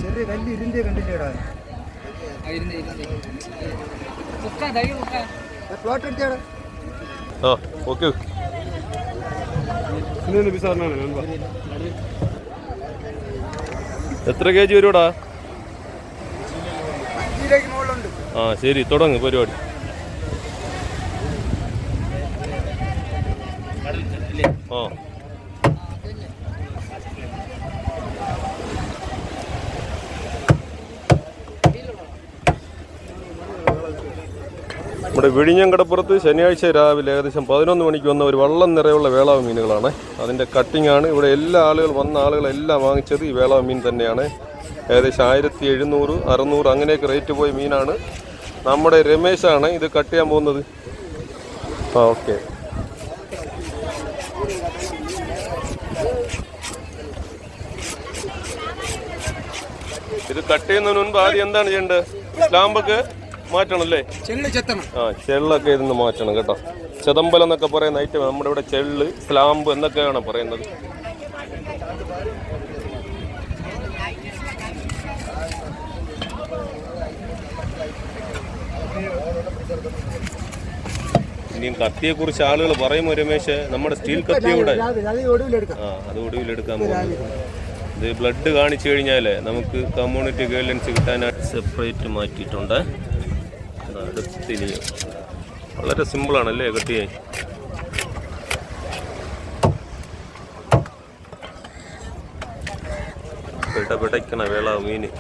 ചെറിയ കല്ല് ഇരുന്തേ കണ്ടില്ലേടാ. Plot എടുത്തേടാ. Okay എത്ര kg വരുവാടാ? ആ ശരി, തുടങ്ങ് പരിപാടി. ആ നമ്മുടെ വിഴിഞ്ഞംകടപ്പുറത്ത് ശനിയാഴ്ച രാവിലെ ഏകദേശം 11 മണിക്ക് വന്ന ഒരു വള്ളം നിറയുള്ള വേളാവ് മീനുകളാണ്. അതിൻ്റെ കട്ടിംഗ് ആണ്. ഇവിടെ എല്ലാ വന്ന ആളുകളെല്ലാം വാങ്ങിച്ചത് ഈ വേളാവ് മീൻ തന്നെയാണ്. ഏകദേശം 1700, 600 അങ്ങനെയൊക്കെ റേറ്റ് പോയ മീനാണ്. നമ്മുടെ രമേശാണ് ഇത് കട്ട് ചെയ്യാൻ പോകുന്നത്. ഓക്കെ, ഇത് കട്ട് ചെയ്യുന്നതിന് മുൻപ് ആദ്യം എന്താണ് ചെയ്യേണ്ടത്? സ്ലാമ്പൊക്കെ മാറ്റണം അല്ലേ? ആ, ചെള്ളൊക്കെ ഇതിന്ന് മാറ്റണം കേട്ടോ. ചെതമ്പലം എന്നൊക്കെ പറയുന്ന ഐറ്റം നമ്മുടെ ഇവിടെ ചെള്ള്, സ്ലാമ്പ് എന്നൊക്കെയാണ് പറയുന്നത്. ഇനിയും കത്തിയെ കുറിച്ച് ആളുകൾ പറയുമോ രമേശ്? നമ്മുടെ സ്റ്റീൽ കത്തിയൂടെ അത് ഒടുവിലെടുക്കാൻ പോകുന്നത്. ഇത് ബ്ലഡ് കാണിച്ചു കഴിഞ്ഞാൽ നമുക്ക് കമ്മ്യൂണിറ്റി ഗൈഡൻസ് കിട്ടാനായിട്ട് സെപ്പറേറ്റ് മാറ്റിയിട്ടുണ്ട്. അടുത്തിനിയും വളരെ സിമ്പിളാണല്ലേ കട്ട് ചെയ്യാൻ. പിടപിടയ്ക്കണ വേളാവ് മീന്.